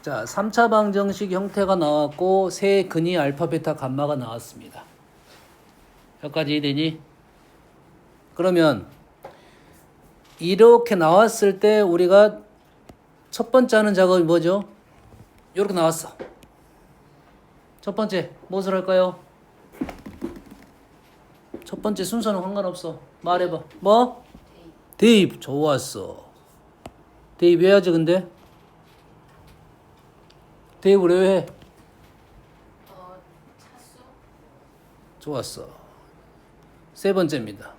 자, 3차 방정식 형태가 나왔고 세 근이 알파, 베타, 감마가 나왔습니다. 여기까지 이해되니? 그러면 이렇게 나왔을 때 우리가 첫 번째 하는 작업이 뭐죠? 이렇게 나왔어. 첫 번째 무엇을 할까요? 첫 번째 순서는 상관없어. 말해봐. 뭐? 대입. 좋았어. 대입 왜 하지 근데? 대입을 왜 해? 차수? 좋았어. 세 번째입니다.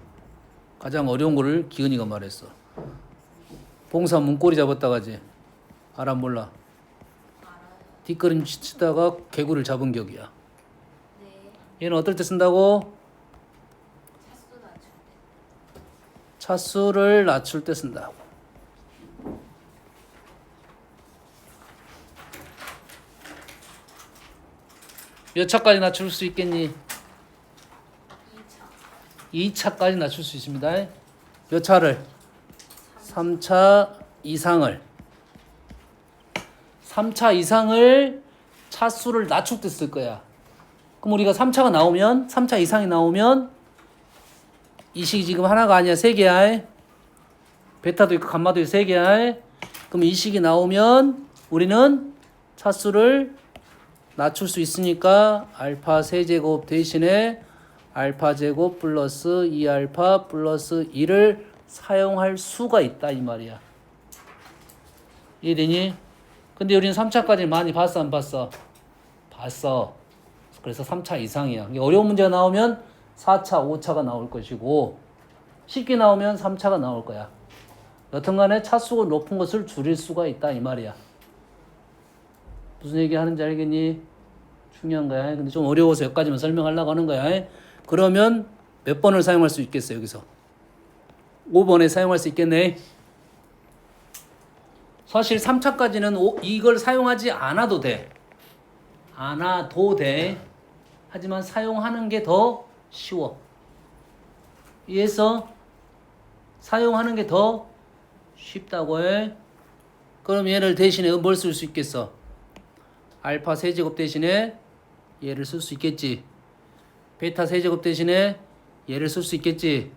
가장 어려운 거를 기은이가 말했어. 봉사 문고리 잡았다가지. 알아 몰라. 알아요. 뒷걸음 치다가 개구리를 잡은 격이야. 네. 얘는 어떨 때 쓴다고? 차수 낮출 때. 차수를 낮출 때 쓴다고. 몇 차까지 낮출 수 있겠니? 2차. 2차까지 낮출 수 있습니다. 몇 차를? 3차 이상을. 3차 이상을 차수를 낮출 때 쓸 거야. 그럼 우리가 3차가 나오면 3차 이상이 나오면 이 식이 지금 하나가 아니야. 세 개야. 베타도 있고 감마도 있고 세 개야. 그럼 이 식이 나오면 우리는 차수를 낮출 수 있으니까 알파 세제곱 대신에 알파 제곱 플러스 2알파 플러스 1을 사용할 수가 있다 이 말이야. 이해되니? 근데 우리는 3차까지 많이 봤어 안 봤어? 봤어. 그래서 3차 이상이야. 어려운 문제가 나오면 4차, 5차가 나올 것이고 쉽게 나오면 3차가 나올 거야. 여튼간에 차수가 높은 것을 줄일 수가 있다 이 말이야. 무슨 얘기 하는지 알겠니? 중요한 거야. 근데 좀 어려워서 여기까지만 설명하려고 하는 거야. 그러면 몇 번을 사용할 수 있겠어 여기서? 5번에 사용할 수 있겠네. 사실 3차까지는 이걸 사용하지 않아도 돼. 않아도 돼. 하지만 사용하는 게 더 쉬워. 이해해서? 사용하는 게 더 쉽다고 해. 그럼 얘를 대신에 뭘 쓸 수 있겠어? 알파 세제곱 대신에 얘를 쓸 수 있겠지. 베타 세제곱 대신에 얘를 쓸 수 있겠지.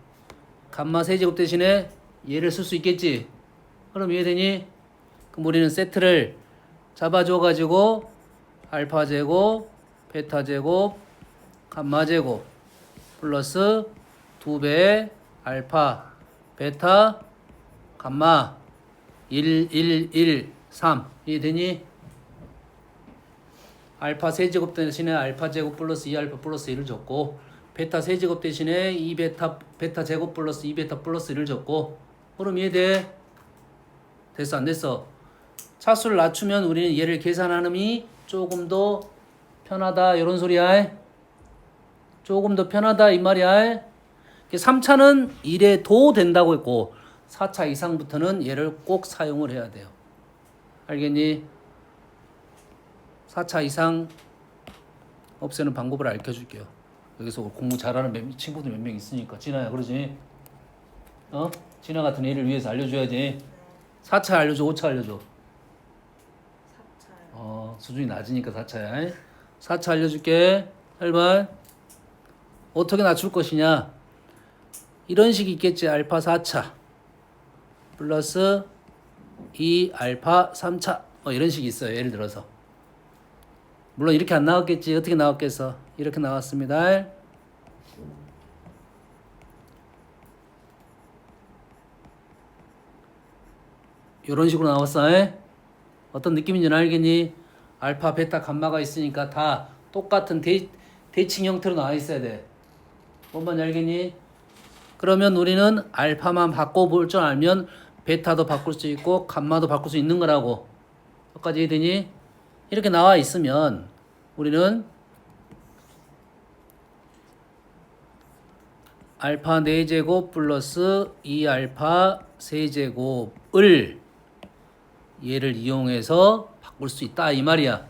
감마 세제곱 대신에 얘를 쓸 수 있겠지. 그럼 이해되니? 그럼 우리는 세트를 잡아줘가지고 알파 제곱, 베타 제곱, 감마 제곱 플러스 2배 알파, 베타, 감마 1, 1, 1, 3 이해되니? 알파 세제곱 대신에 알파 제곱 플러스 2알파 플러스 1을 줬고 베타 세제곱 대신에 2베타 베타 제곱 플러스 2베타 플러스 1을 줬고 그럼 이해돼? 됐어 안 됐어? 차수를 낮추면 우리는 얘를 계산하는이 조금 더 편하다 이런 소리야. 조금 더 편하다 이 말이야. 3차는 이래도 된다고 했고 4차 이상부터는 얘를 꼭 사용을 해야 돼요. 알겠니? 4차 이상 없애는 방법을 알려줄게요. 여기서 공부 잘하는 친구들 몇 명 있으니까. 진아야 그러지? 진아 같은 애를 위해서 알려줘야지. 4차 알려줘 5차 알려줘? 4차요. 수준이 낮으니까 4차야. 4차 알려줄게. 8번 어떻게 낮출 것이냐. 이런 식이 있겠지. 알파 4차 플러스 2 알파 3차 이런 식이 있어요. 예를 들어서 물론 이렇게 안 나왔겠지. 어떻게 나왔겠어? 이렇게 나왔습니다. 이런 식으로 나왔어. 어떤 느낌인지는 알겠니? 알파, 베타, 감마가 있으니까 다 똑같은 대칭 형태로 나와 있어야 돼. 뭔 말인지 알겠니? 그러면 우리는 알파만 바꿔볼 줄 알면 베타도 바꿀 수 있고 감마도 바꿀 수 있는 거라고. 여기까지 이해되니? 이렇게 나와 있으면 우리는 알파 4제곱 플러스 2알파 세제곱을 얘를 이용해서 바꿀 수 있다 이 말이야.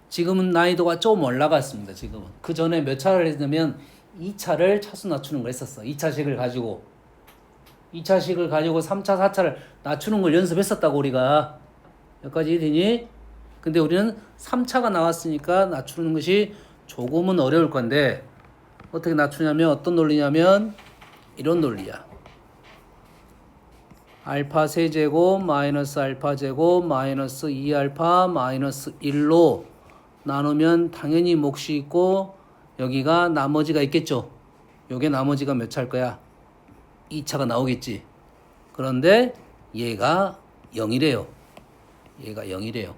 지금은 난이도가 좀 올라갔습니다. 지금은. 그 전에 몇 차를 했냐면 2차를 차수 낮추는 걸 했었어. 2차식을 가지고 3차, 4차를 낮추는 걸 연습했었다고 우리가. 여기까지 되니? 근데 우리는 3차가 나왔으니까 낮추는 것이 조금은 어려울 건데 어떻게 낮추냐면 어떤 논리냐면 이런 논리야. 알파 세제곱 마이너스 알파 제곱 마이너스 2알파 마이너스 1로 나누면 당연히 몫이 있고 여기가 나머지가 있겠죠. 요게 나머지가 몇 차일 거야? 2차가 나오겠지. 그런데 얘가 0이래요. 얘가 0이래요.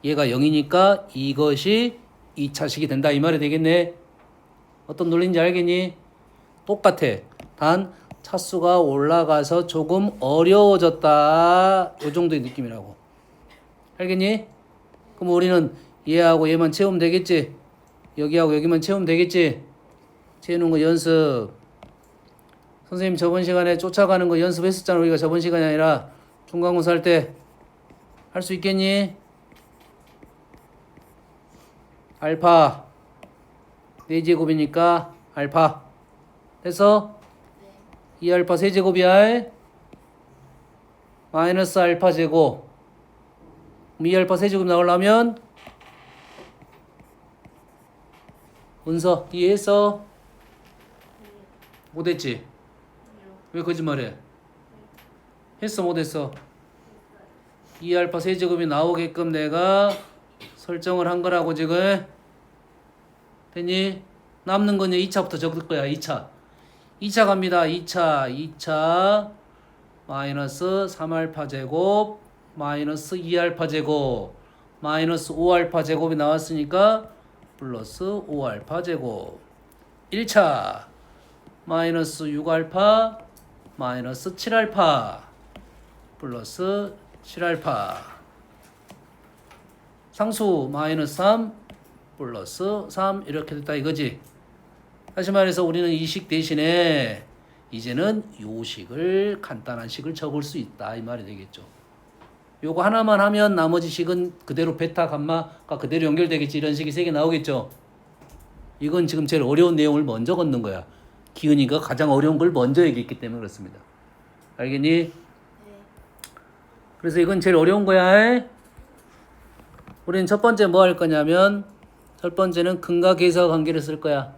얘가 0이니까 이것이 2차식이 된다 이 말이 되겠네. 어떤 논리인지 알겠니? 똑같아. 단 차수가 올라가서 조금 어려워졌다. 요 정도의 느낌이라고. 알겠니? 그럼 우리는 얘하고 얘만 채우면 되겠지? 여기하고 여기만 채우면 되겠지? 채우는 거 연습. 선생님 저번 시간에 쫓아가는 거 연습했었잖아. 우리가 저번 시간이 아니라 중간고사 할 때. 할 수 있겠니? 알파 4제곱이니까 알파 됐어? 2알파 세제곱이야. 마이너스 알파 제곱 2알파 세제곱 나오려면 은서 이해했어? 못했지? 왜 거짓말해? 했어 못했어? 2알파 세제곱이 나오게끔 내가 설정을 한 거라고 지금. 됐니? 남는 건 2차부터 적을 거야. 2차 갑니다. 2차 마이너스 3알파 제곱 마이너스 2알파 제곱 마이너스 5알파 제곱이 나왔으니까 플러스 5알파 제곱. 1차 마이너스 6알파 마이너스 7알파 플러스 7알파. 상수 마이너스 3 플러스 3 이렇게 됐다 이거지. 다시 말해서 우리는 이 식 대신에 이제는 요 식을 간단한 식을 적을 수 있다 이 말이 되겠죠. 요거 하나만 하면 나머지 식은 그대로 베타 감마가 그대로 연결되겠지. 이런 식이 3개 나오겠죠. 이건 지금 제일 어려운 내용을 먼저 걷는 거야. 기은이가 가장 어려운 걸 먼저 얘기했기 때문에 그렇습니다. 알겠니? 네. 그래서 이건 제일 어려운 거야. 우리는 첫 번째 뭐 할 거냐면 첫 번째는 근과 계사 관계를 쓸 거야.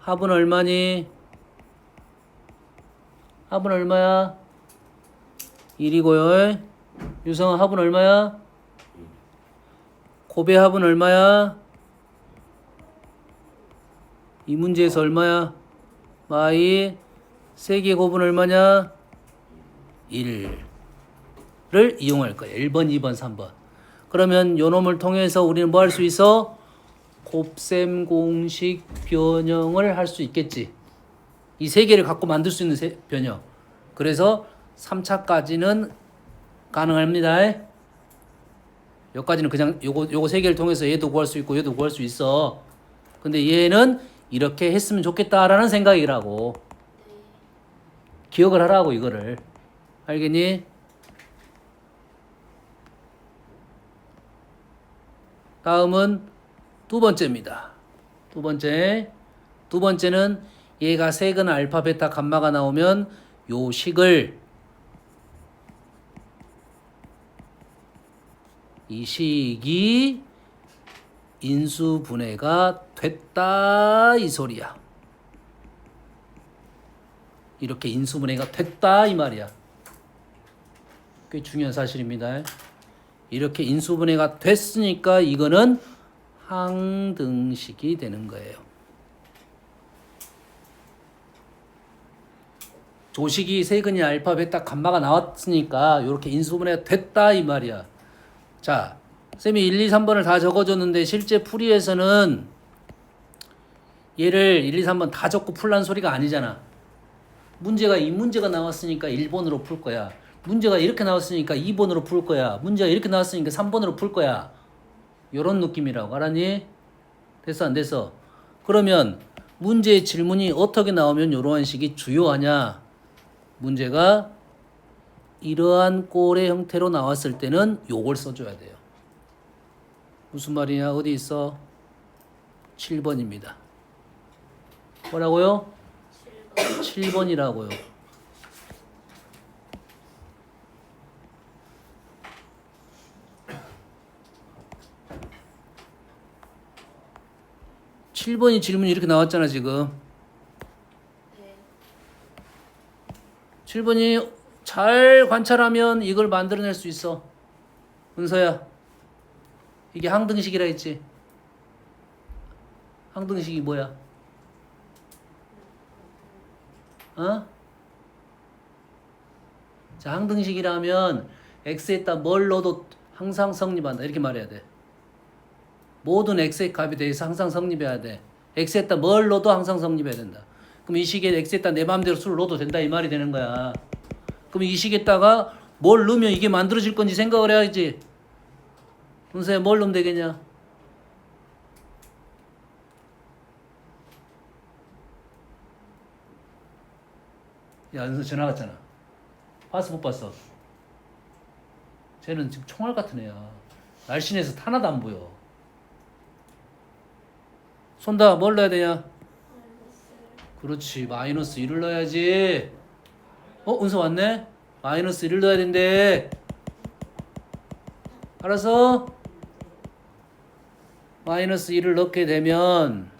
합은 얼마니? 합은 얼마야? 1이고요. 유성아 합은 얼마야? 곱의 합은 얼마야? 이 문제에서 얼마야? 마이 세개의 곱은 얼마냐? 1을 이용할 거야. 1번, 2번, 3번. 그러면 요 놈을 통해서 우리는 뭐 할 수 있어? 곱셈 공식 변형을 할 수 있겠지. 이 3개를 갖고 만들 수 있는 변형. 그래서 3차까지는 가능합니다. 여기까지는 그냥 요거 3개를 통해서 얘도 구할 수 있고 얘도 구할 수 있어. 근데 얘는 이렇게 했으면 좋겠다라는 생각이라고. 기억을 하라고 이거를. 알겠니? 다음은 두 번째입니다. 두 번째는 얘가 세근 알파 베타 감마가 나오면 요 식을 이 식이 인수분해가 됐다 이 소리야. 이렇게 인수분해가 됐다 이 말이야. 꽤 중요한 사실입니다. 이렇게 인수분해가 됐으니까 이거는 항등식이 되는 거예요. 조식이 세근이 알파 베타 감마가 나왔으니까 이렇게 인수분해가 됐다 이 말이야. 자, 쌤이 1, 2, 3번을 다 적어줬는데 실제 풀이에서는 얘를 1, 2, 3번 다 적고 풀란 소리가 아니잖아. 문제가 이 문제가 나왔으니까 1번으로 풀 거야. 문제가 이렇게 나왔으니까 2번으로 풀 거야. 문제가 이렇게 나왔으니까 3번으로 풀 거야. 요런 느낌이라고. 알았니? 됐어 안 됐어? 그러면 문제의 질문이 어떻게 나오면 이러한 식이 주요하냐? 문제가 이러한 꼴의 형태로 나왔을 때는 요걸 써줘야 돼요. 무슨 말이냐? 어디 있어? 7번입니다. 뭐라고요? 7번이라고요. 7번이 질문이 이렇게 나왔잖아 지금. 네. 7번이 잘 관찰하면 이걸 만들어낼 수 있어. 은서야, 이게 항등식이라 했지. 항등식이 뭐야? 어? 자, 항등식이라면 x에다 뭘 넣어도 항상 성립한다 이렇게 말해야 돼. 모든 x의 값에 대해서 항상 성립해야 돼. x에다 뭘 넣어도 항상 성립해야 된다. 그럼 이 식에 x에다 내 마음대로 수를 넣어도 된다 이 말이 되는 거야. 그럼 이 식에다가 뭘 넣으면 이게 만들어질 건지 생각을 해야지. 은서야, 뭘 넣으면 되겠냐? 야, 은서 전화 왔잖아. 봤어 못 봤어? 쟤는 지금 총알 같은 애야. 날씬해서 하나도 안 보여. 손다, 뭘 넣어야 되냐? 그렇지, 마이너스 1을 넣어야지. 은서 왔네? 마이너스 1을 넣어야 된대. 알았어? 마이너스 1을 넣게 되면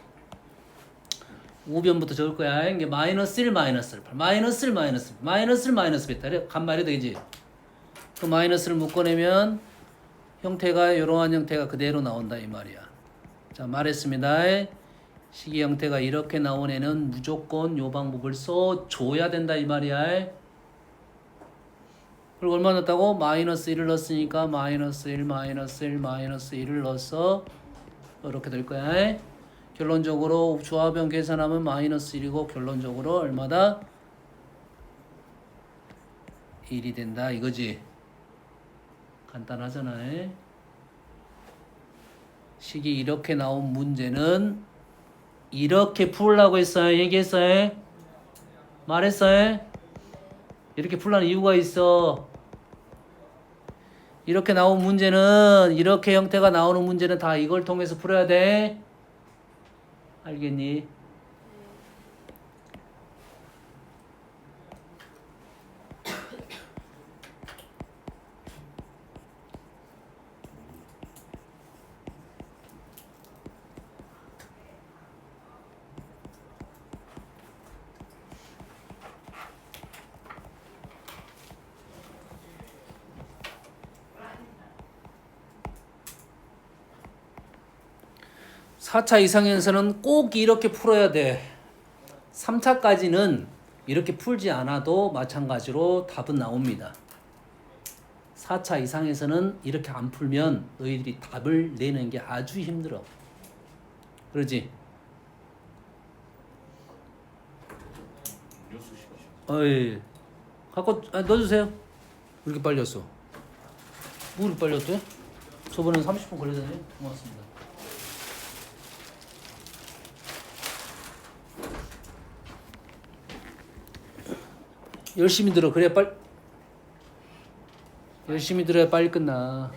우변부터 적을 거야. 이게 마이너스 1, 마이너스 8. 마이너스 1, 마이너스 1. 마이너스 1, 마이너스 베타. 간말이 되지. 그 마이너스를 묶어내면 형태가 이러한 형태가 그대로 나온다 이 말이야. 자, 말했습니다. 식의 형태가 이렇게 나온 애는 무조건 요 방법을 써줘야 된다 이 말이야. 그리고 얼마 넣었다고? 마이너스 1을 넣었으니까 마이너스 1, 마이너스 1, 마이너스 1을 넣어서 이렇게 될 거야. 결론적으로 조합형 계산하면 마이너스 1이고 결론적으로 얼마다? 1이 된다 이거지. 간단하잖아. 식이 이렇게 나온 문제는 이렇게 풀라고 했어요? 얘기했어요? 말했어요? 이렇게 풀라는 이유가 있어. 이렇게 나온 문제는, 이렇게 형태가 나오는 문제는 다 이걸 통해서 풀어야 돼. 알겠니? 4차 이상에서는 꼭 이렇게 풀어야 돼. 3차까지는 이렇게 풀지 않아도 마찬가지로 답은 나옵니다. 4차 이상에서는 이렇게 안 풀면 너희들이 답을 내는 게 아주 힘들어. 그러지? 어이, 갖고 넣어주세요. 왜 이렇게 빨리 왔어? 뭐 이렇게 빨리 왔대? 저번엔 30분 걸리더니. 고맙습니다. 열심히 들어. 그래야 빨리. 열심히 들어야 빨리 끝나.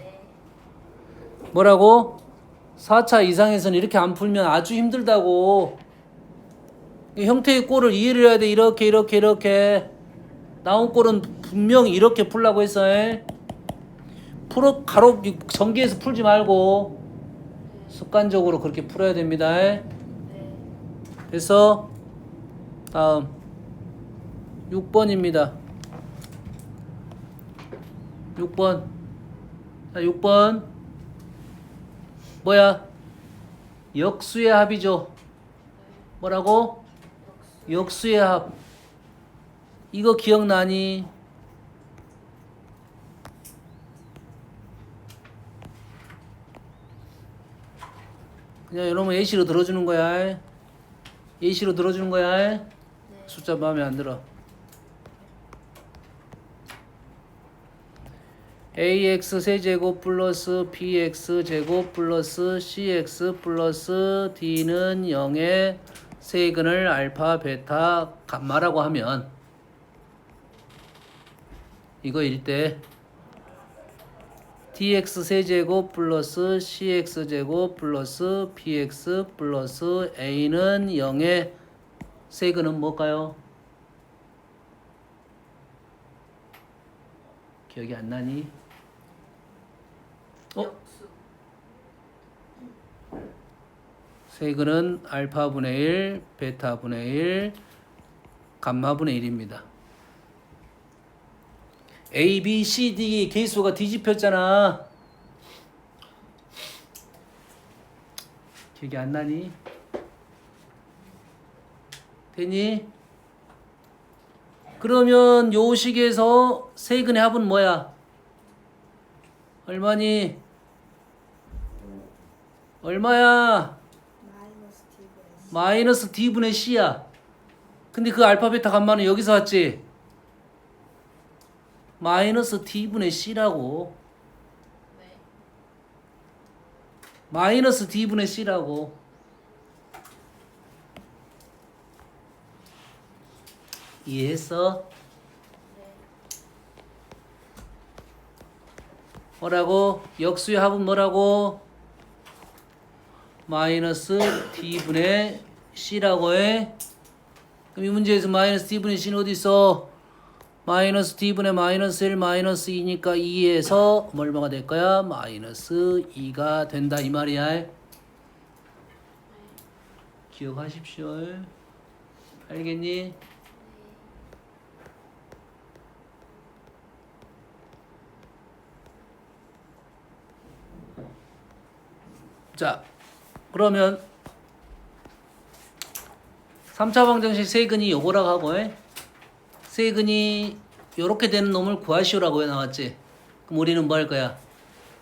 뭐라고? 4차 이상에서는 이렇게 안 풀면 아주 힘들다고. 이 형태의 꼴을 이해를 해야 돼. 이렇게 이렇게 이렇게. 나온 꼴은 분명히 이렇게 풀라고 했어. 풀어 가로 전개해서 풀지 말고 습관적으로 그렇게 풀어야 됩니다. 그래서 다음 6번입니다. 6번. 자, 6번. 뭐야? 역수의 합이죠. 뭐라고? 역수의 합. 이거 기억나니? 그냥 여러분 예시로 들어주는 거야. 예시로 들어주는 거야. 숫자 마음에 안 들어. ax 세제곱 플러스 bx 제곱 플러스 cx 플러스 d는 0의 세근을 알파 베타 감마라고 하면 이거일 때 dx 세제곱 플러스 cx 제곱 플러스 bx 플러스 a는 0의 세근은 뭘까요? 기억이 안 나니? 세근은 알파분의 1, 베타분의 1, 감마분의 1입니다. A, B, C, D 개수가 뒤집혔잖아. 기억이 안 나니? 되니? 그러면 요 식에서 세근의 합은 뭐야? 얼마니? 얼마야? 마이너스 T분의 마이너스 D분의 C야. 근데 그 알파, 베타, 감마는 여기서 왔지? 마이너스 D분의 C라고. 네. 마이너스 D분의 C라고. 이해했어? 네. 뭐라고? 역수의 합은 뭐라고? 마이너스 D분의 C라고 해. 그럼 이 문제에서 마이너스 D분의 C는 어디 있어? 마이너스 D분의 마이너스 1 마이너스 2니까 2에서 얼마가 될 거야? 마이너스 2가 된다 이 말이야. 기억하십시오. 알겠니? 자, 그러면 3차 방정식 세근이 요거라고 하고 세근이 요렇게 되는 놈을 구하시오라고 나왔지. 그럼 우리는 뭐 할 거야?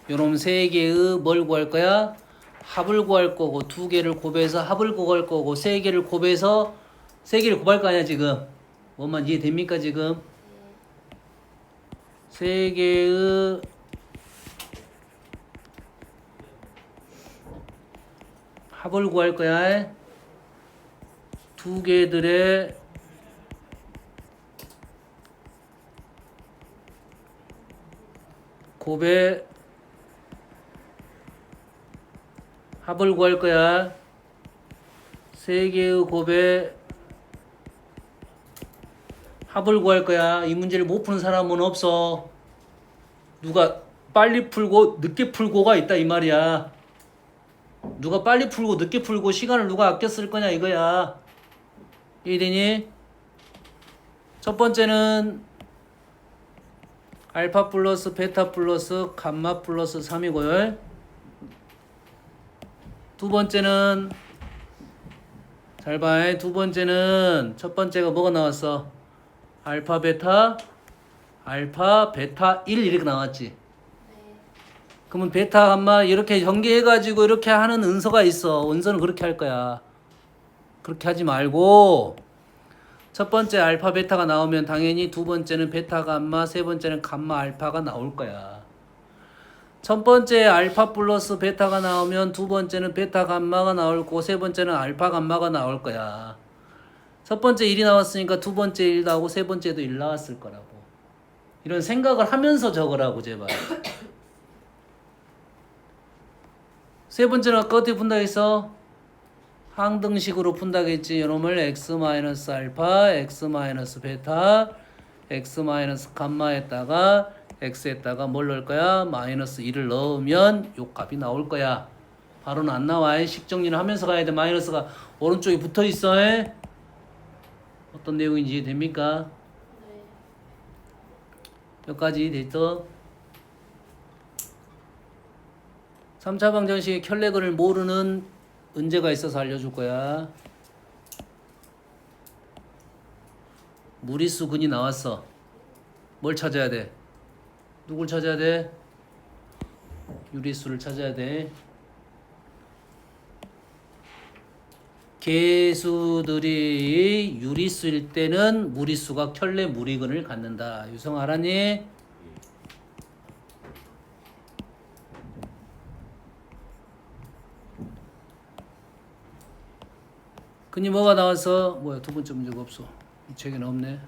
요놈 세 개의 뭘 구할 거야? 합을 구할 거고 두 개를 곱해서 합을 구할 거고 세 개를 곱해서 세 개를 곱할 거 아니야 지금. 뭐만 이해됩니까 지금? 세 개의 합을 구할 거야. 두 개들의 곱의 합을 구할 거야. 세 개의 곱의 합을 구할 거야. 이 문제를 못 푸는 사람은 없어. 누가 빨리 풀고 늦게 풀고가 있다 이 말이야. 누가 빨리 풀고 늦게 풀고 시간을 누가 아껴 쓸 거냐 이거야. 이해되니? 첫 번째는 알파 플러스 베타 플러스 감마 플러스 3이고요. 두 번째는 잘 봐. 두 번째는 첫 번째가 뭐가 나왔어? 알파 베타 1 이렇게 나왔지. 네. 그러면 베타 감마 이렇게 전개해가지고 이렇게 하는 은서가 있어. 은서는 그렇게 할 거야. 그렇게 하지 말고 첫 번째 알파 베타가 나오면 당연히 두 번째는 베타 감마, 세 번째는 감마 알파가 나올 거야. 첫 번째 알파 플러스 베타가 나오면 두 번째는 베타 감마가 나올 거고 세 번째는 알파 감마가 나올 거야. 첫 번째 1이 나왔으니까 두 번째 1 나오고 세 번째도 1 나왔을 거라고. 이런 생각을 하면서 적으라고 제발. 세 번째는 아까 어떻게 푼다 했어? 항등식으로 푼다겠지. 이놈을 x-알파, x-베타, x-감마에다가 x에다가 뭘 넣을 거야? 마이너스 1을 넣으면 요 값이 나올 거야. 바로는 안 나와. 식정리를 하면서 가야 돼. 마이너스가 오른쪽에 붙어 있어. 어떤 내용인지 이해됩니까? 네. 여기까지 됐어? 3차 방정식의 켤레근을 모르는 은재가 있어서 알려줄 거야. 무리수 근이 나왔어. 뭘 찾아야 돼? 누굴 찾아야 돼? 유리수를 찾아야 돼. 개수들이 유리수일 때는 무리수가 켤레 무리근을 갖는다. 유성 알았니? 근이 뭐가 나왔어? 뭐야 두 번째 문제가 없어. 이 책에는 없네.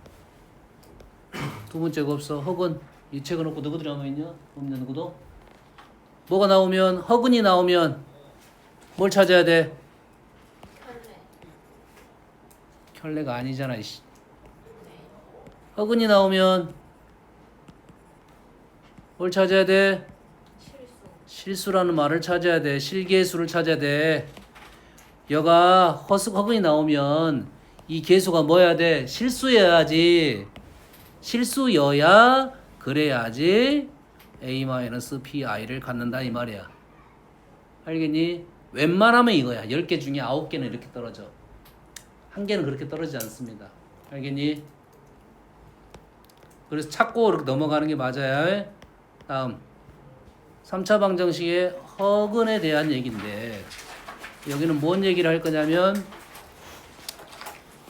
두 번째가 없어. 허근 이 책은 없고 너희들이 하면 있냐? 없는 누구도? 뭐가 나오면 허근이 나오면 뭘 찾아야 돼? 켤레. 켤레가 아니잖아. 이씨. 네. 허근이 나오면 뭘 찾아야 돼? 실수. 실수라는 말을 찾아야 돼. 실계수를 찾아야 돼. 여가 허근이 나오면 이 계수가 뭐야 돼? 실수여야지. 실수여야 그래야지 a-pi를 갖는다 이 말이야. 알겠니? 웬만하면 이거야. 10개 중에 9개는 이렇게 떨어져. 한 개는 그렇게 떨어지지 않습니다. 알겠니? 그래서 찾고 이렇게 넘어가는 게 맞아요. 다음 3차 방정식의 허근에 대한 얘기인데 여기는 뭔 얘기를 할 거냐면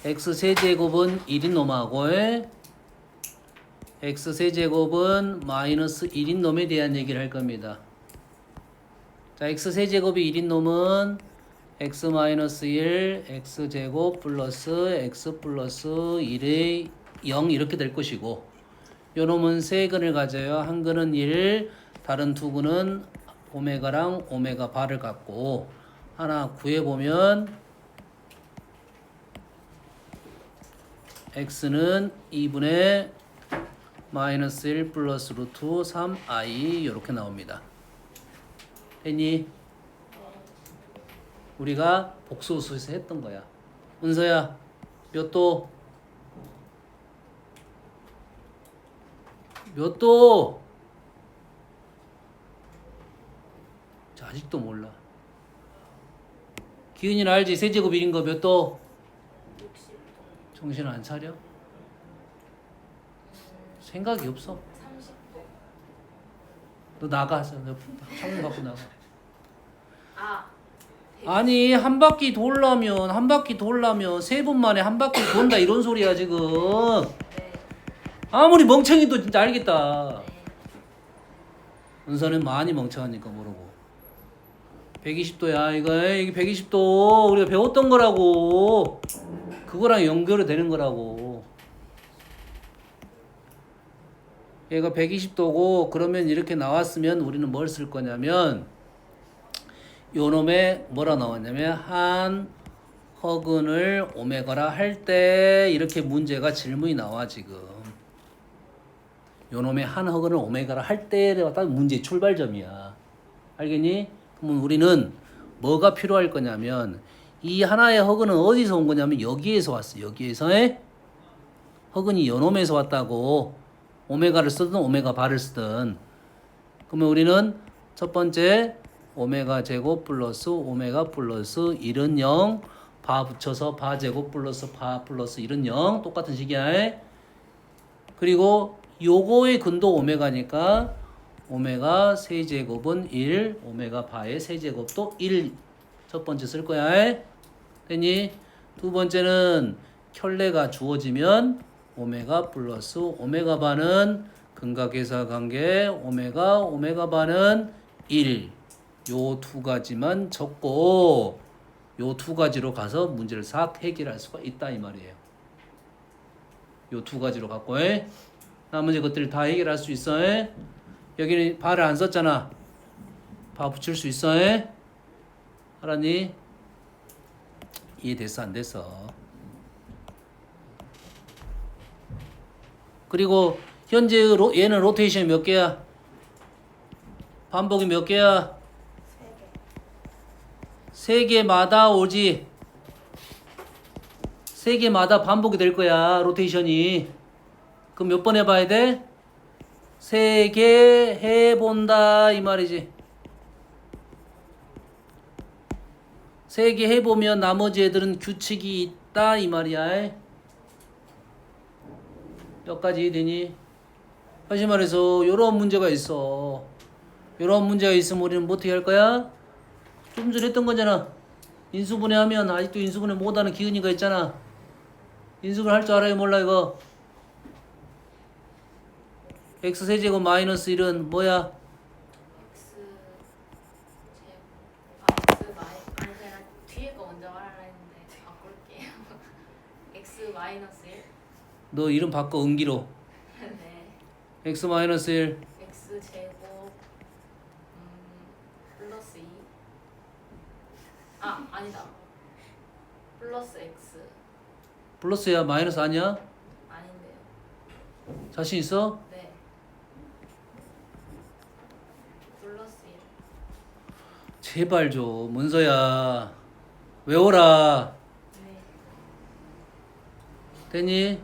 x세제곱은 1인 놈하고 x세제곱은 마이너스 1인 놈에 대한 얘기를 할 겁니다. 자, x세제곱이 1인 놈은 x 마이너스 1, x제곱 플러스 x 플러스 1의 0 이렇게 될 것이고 요 놈은 세 근을 가져요. 한 근은 1, 다른 두 근은 오메가랑 오메가 바를 갖고 하나 구해보면 x는 2분의 마이너스 1 플러스 루트 3i 이렇게 나옵니다. 됐니? 우리가 복수수에서 했던 거야. 은서야 몇 도? 몇 도? 자, 아직도 몰라. 기은이는 알지? 세제곱 1인 거 몇 도? 60도. 정신 안 차려? 생각이 없어. 30도. 너 나가. 너 창문 갖고 나가. 아. 아니 한 바퀴 돌려면 세 번 만에 한 바퀴 돈다 이런 소리야 지금. 네. 아무리 멍청이도 진짜 알겠다. 네. 은서는 많이 멍청하니까 모르고. 120도야 이게 120도 우리가 배웠던 거라고. 그거랑 연결이 되는 거라고. 얘가 120도고 그러면 이렇게 나왔으면 우리는 뭘 쓸 거냐면 요 놈에 뭐라 나왔냐면 한 허근을 오메가라 할 때 이렇게 문제가 질문이 나와 지금. 요 놈의 한 허근을 오메가라 할 때가 딱 문제의 출발점이야. 알겠니? 그러면 우리는 뭐가 필요할 거냐면 이 하나의 허근은 어디서 온 거냐면 여기에서 왔어. 여기에서 허근이 요 놈에서 왔다고. 오메가를 쓰든 오메가 바를 쓰든. 그러면 우리는 첫 번째 오메가 제곱 플러스 오메가 플러스 1은 0 바 붙여서 바 제곱 플러스 바 플러스 1은 0 똑같은 식이야. 그리고 요거의 근도 오메가니까 오메가 세제곱은 1 오메가 바의 세제곱도 1 첫 번째 쓸 거야. 됐니? 두 번째는 켤레가 주어지면 오메가 플러스 오메가 바는 근각계사 관계 오메가 바는 1 요 두 가지만 적고 요 두 가지로 가서 문제를 싹 해결할 수가 있다 이 말이에요. 요 두 가지로 갖고 나머지 것들을 다 해결할 수 있어. 여기는 바를 안 썼잖아. 바 붙일 수 있어. 알았니? 이해됐어 안 됐어? 그리고 현재 얘는 로테이션이 몇 개야? 반복이 몇 개야? 3개마다 오지. 3개마다 반복이 될 거야 로테이션이. 그럼 몇 번 해봐야 돼? 3개 해본다 이 말이지. 3개 해보면 나머지 애들은 규칙이 있다 이 말이야. 몇 가지 되니? 다시 말해서 요런 문제가 있어. 요런 문제가 있으면 우리는 뭐 어떻게 할 거야? 좀 전에 했던 거잖아. 인수분해 하면 아직도 인수분해 못하는 기은이가 있잖아. 인수분해 할 줄 알아요 몰라 이거? x세제곱 마이너스 1은 뭐야? x 제곱 x 마이 아니 그냥 뒤에 거 먼저 말하려 했는데 바꿀게요. x 마이너스 1. 너 이름 바꿔 은기로. 네. x 마이너스 1 x 제곱 플러스 2. 아 아니다. 플러스 x 플러스야 마이너스 아니야? 아닌데요. 자신 있어? 네. 플러스 1. 제발 좀 문서야 외워라. 네. 됐니?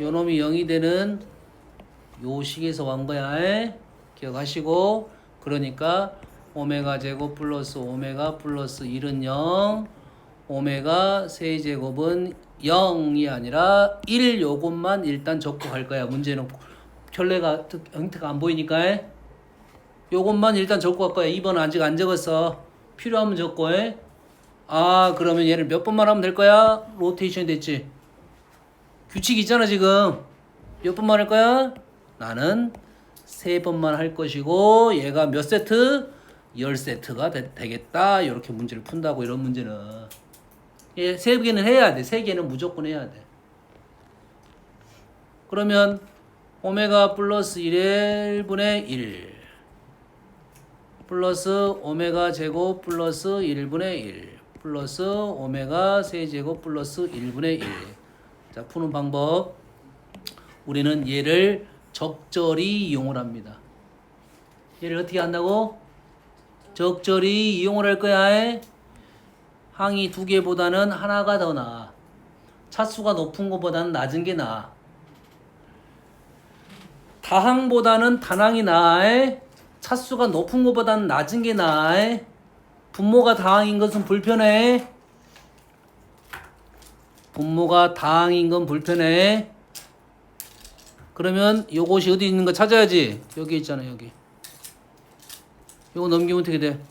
요 놈이 0이 되는 요 식에서 완 거야. 기억하시고. 그러니까 오메가 제곱 플러스 오메가 플러스 1은 0, 오메가 세제곱은 0이 아니라 1 요것만 일단 적고 갈 거야. 문제는 결례가 형태가 안 보이니까 요것만 일단 적고 갈 거야. 2번은 아직 안 적었어. 필요하면 적고 아 그러면 얘를 몇 번만 하면 될 거야? 로테이션이 됐지. 규칙이 있잖아 지금. 몇 번만 할 거야? 나는 3번만 할 것이고 얘가 몇 세트? 10세트가 되겠다. 이렇게 문제를 푼다고. 이런 문제는 얘 3개는 해야 돼. 3개는 무조건 해야 돼. 그러면 오메가 플러스 1분의 1 플러스 오메가 제곱 플러스 1분의 1 플러스 오메가 세제곱 플러스 1분의 1. 자, 푸는 방법. 우리는 얘를 적절히 이용을 합니다. 얘를 어떻게 한다고? 적절히 이용을 할 거야. 항이 2개보다는 하나가 더 나아. 차수가 높은 것보다는 낮은 게 나아. 다항보다는 단항이 나아. 차수가 높은 것보다는 낮은 게 나아. 분모가 다항인 것은 불편해. 분모가 다항인 건 불편해. 그러면 요것이 어디 있는 거 찾아야지. 여기 있잖아 여기. 요거 넘기면 어떻게 돼?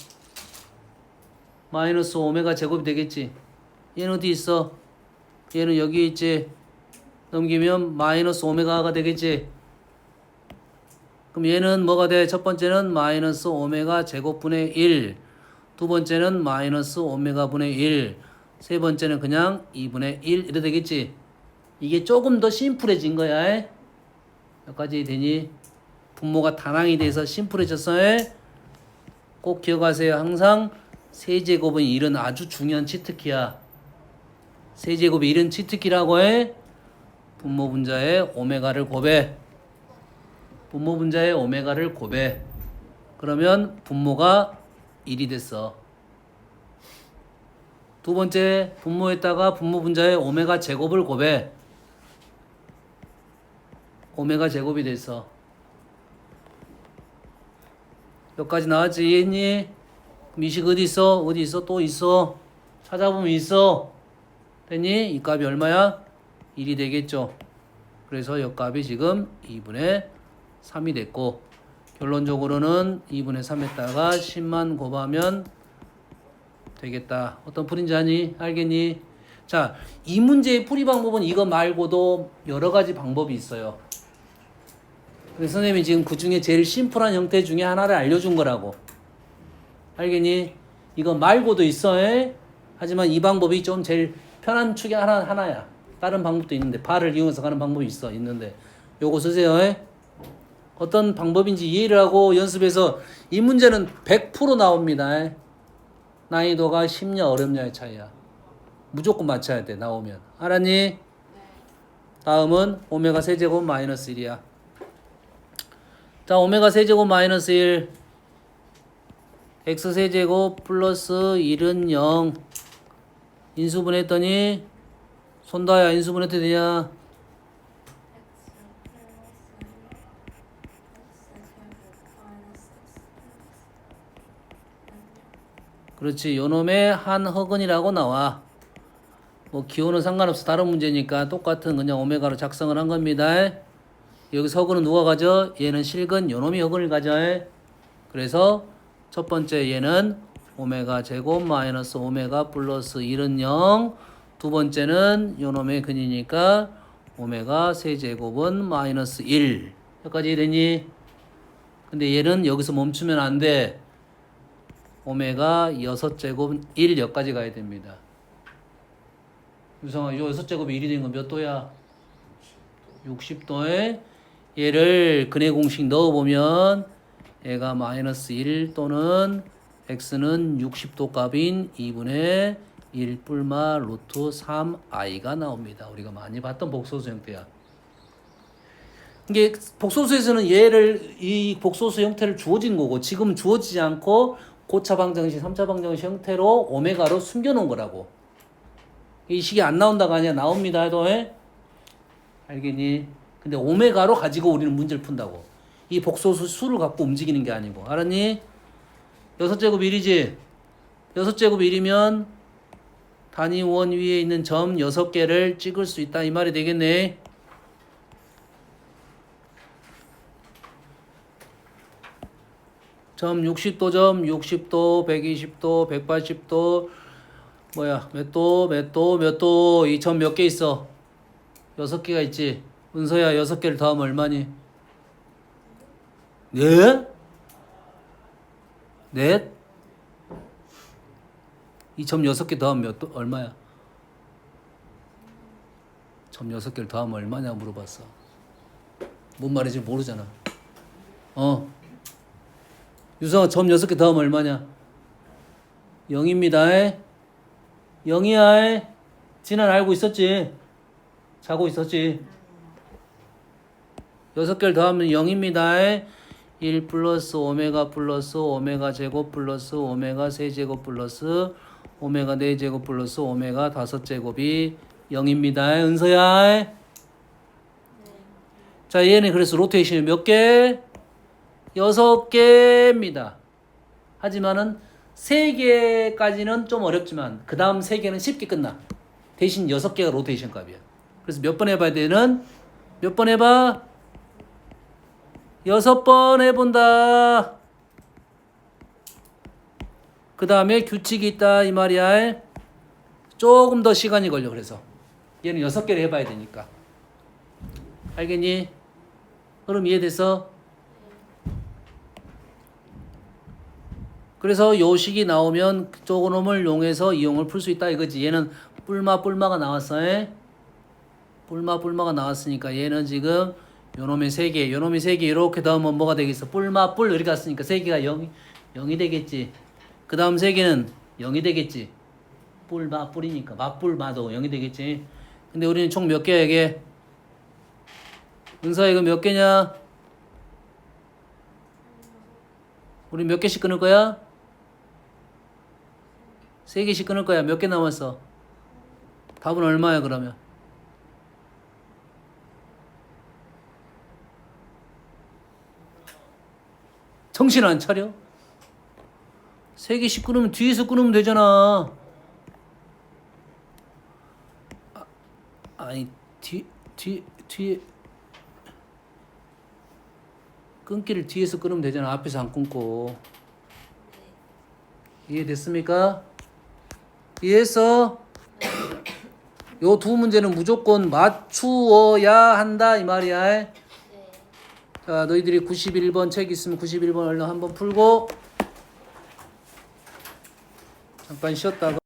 마이너스 오메가 제곱이 되겠지. 얘는 어디 있어? 얘는 여기 있지. 넘기면 마이너스 오메가가 되겠지. 그럼 얘는 뭐가 돼? 첫 번째는 마이너스 오메가 제곱분의 1, 두 번째는 마이너스 오메가 분의 1, 세 번째는 그냥 2분의 1 이래 되겠지. 이게 조금 더 심플해진 거야. 몇 가지 되니? 분모가 단항이 돼서 심플해졌어. 꼭 기억하세요. 항상 세제곱은 1은 아주 중요한 치트키야. 세제곱이 1은 치트키라고 해. 분모 분자의 오메가를 곱해. 분모 분자의 오메가를 곱해. 그러면 분모가 1이 됐어. 두 번째 분모에다가 분모 분자의 오메가 제곱을 곱해. 오메가 제곱이 됐어. 여기까지 나왔지? 이해했니? 미식 어디 있어? 어디 있어? 또 있어? 찾아보면 있어. 됐니? 이 값이 얼마야? 1이 되겠죠. 그래서 이 값이 지금 2분의 3이 됐고, 결론적으로는 2분의 3에다가 10만 곱하면 되겠다. 어떤 풀인지 아니? 알겠니? 자, 이 문제의 풀이 방법은 이거 말고도 여러 가지 방법이 있어요. 그래서 선생님이 지금 그 중에 제일 심플한 형태 중에 하나를 알려준 거라고. 알겠니? 이거 말고도 있어. 하지만 이 방법이 좀 제일 편한 축이 하나야. 다른 방법도 있는데, 발을 이용해서 가는 방법이 있는데 요거 쓰세요. 어떤 방법인지 이해를 하고 연습해서 이 문제는 100% 나옵니다. 난이도가 쉽냐 어렵냐의 차이야. 무조건 맞춰야 돼. 나오면. 알았니? 네. 다음은 오메가 세제곱 마이너스 1이야. 자, 오메가 세제곱 마이너스 1 x 세제곱 플러스 1은 0 인수분해했더니 손다야 인수분해도 되냐? 그렇지. 요놈의 한 허근이라고 나와. 뭐 기호는 상관없어. 다른 문제니까 똑같은 그냥 오메가로 작성을 한 겁니다. 여기서 허근은 누가 가져? 얘는 실근, 요놈이 허근을 가져. 그래서 첫 번째 얘는 오메가 제곱 마이너스 오메가 플러스 1은 0. 두 번째는 요놈의 근이니까 오메가 세제곱은 마이너스 1. 여기까지 되니? 근데 얘는 여기서 멈추면 안 돼. 오메가 6제곱 1 여기까지 가야 됩니다. 유성아, 요 6제곱이 1이 된 건 몇 도야? 60도에 얘를 근의 공식 넣어보면 얘가 마이너스 1 또는 x는 60도 값인 2분의 1 뿔마 루트 3i가 나옵니다. 우리가 많이 봤던 복소수 형태야. 이게 복소수에서는 얘를 이 복소수 형태를 주어진 거고 지금 주어지지 않고 고차 방정식, 3차 방정식 형태로 오메가로 숨겨놓은 거라고. 이 식이 안 나온다가 아니야. 나옵니다. 해도 해? 알겠니? 근데 오메가로 가지고 우리는 문제를 푼다고. 이 복소수 수를 갖고 움직이는 게 아니고. 알았니? 6제곱 1이지? 6제곱 1이면 단위 원 위에 있는 점 6개를 찍을 수 있다. 이 말이 되겠네. 점 60도 점 60도 120도 180도 뭐야 몇 도 이 점 몇 개 있어? 6개가 있지. 은서야 6개를 더하면 얼마니? 넷? 넷? 이 점 6개 더하면 얼마야? 점 6개를 더하면 얼마냐 물어봤어. 뭔 말인지 모르잖아. 유성아 점 6개 더하면 얼마냐? 0입니다. 0이야. 진한 알고 있었지? 자고 있었지? 6개를 더하면 0입니다. 1 플러스 오메가 플러스 오메가 제곱 플러스 오메가 세제곱 플러스 오메가 4제곱 플러스 오메가 5제곱이 0입니다. 은서야. 자, 얘는 그래서 로테이션이 몇 개? 6개입니다. 하지만은 3개까지는 좀 어렵지만 그 다음 3개는 쉽게 끝나. 대신 6개가 로테이션 값이야. 그래서 몇 번 해봐야 되는? 몇 번 해봐? 6번 해본다. 그 다음에 규칙이 있다 이 말이야. 조금 더 시간이 걸려. 그래서 얘는 6개를 해봐야 되니까. 알겠니? 그럼 이해돼서? 그래서 요 식이 나오면 조그놈을 이용해서 이용을 풀 수 있다 이거지. 얘는 뿔마가 나왔어. 뿔마가 나왔으니까 얘는 지금 요놈의 3개 이렇게 더하면 뭐가 되겠어? 뿔 이렇게 갔으니까 3개가 0이 되겠지. 그 다음 3개는 0이 되겠지. 뿔이니까 마도 0이 되겠지. 근데 우리는 총 몇 개야 이게? 은서 이거 몇 개냐? 우리 몇 개씩 끊을 거야? 3개씩 끊을 거야. 몇 개 남았어? 답은 얼마야 그러면? 정신 안 차려? 3개씩 끊으면 뒤에서 끊으면 되잖아. 아니 뒤에 끊기를 뒤에서 끊으면 되잖아. 앞에서 안 끊고. 이해됐습니까? 이해했어? 요 두 문제는 무조건 맞추어야 한다 이 말이야. 네. 자, 너희들이 91번 책 있으면 91번 얼른 한번 풀고 잠깐 쉬었다가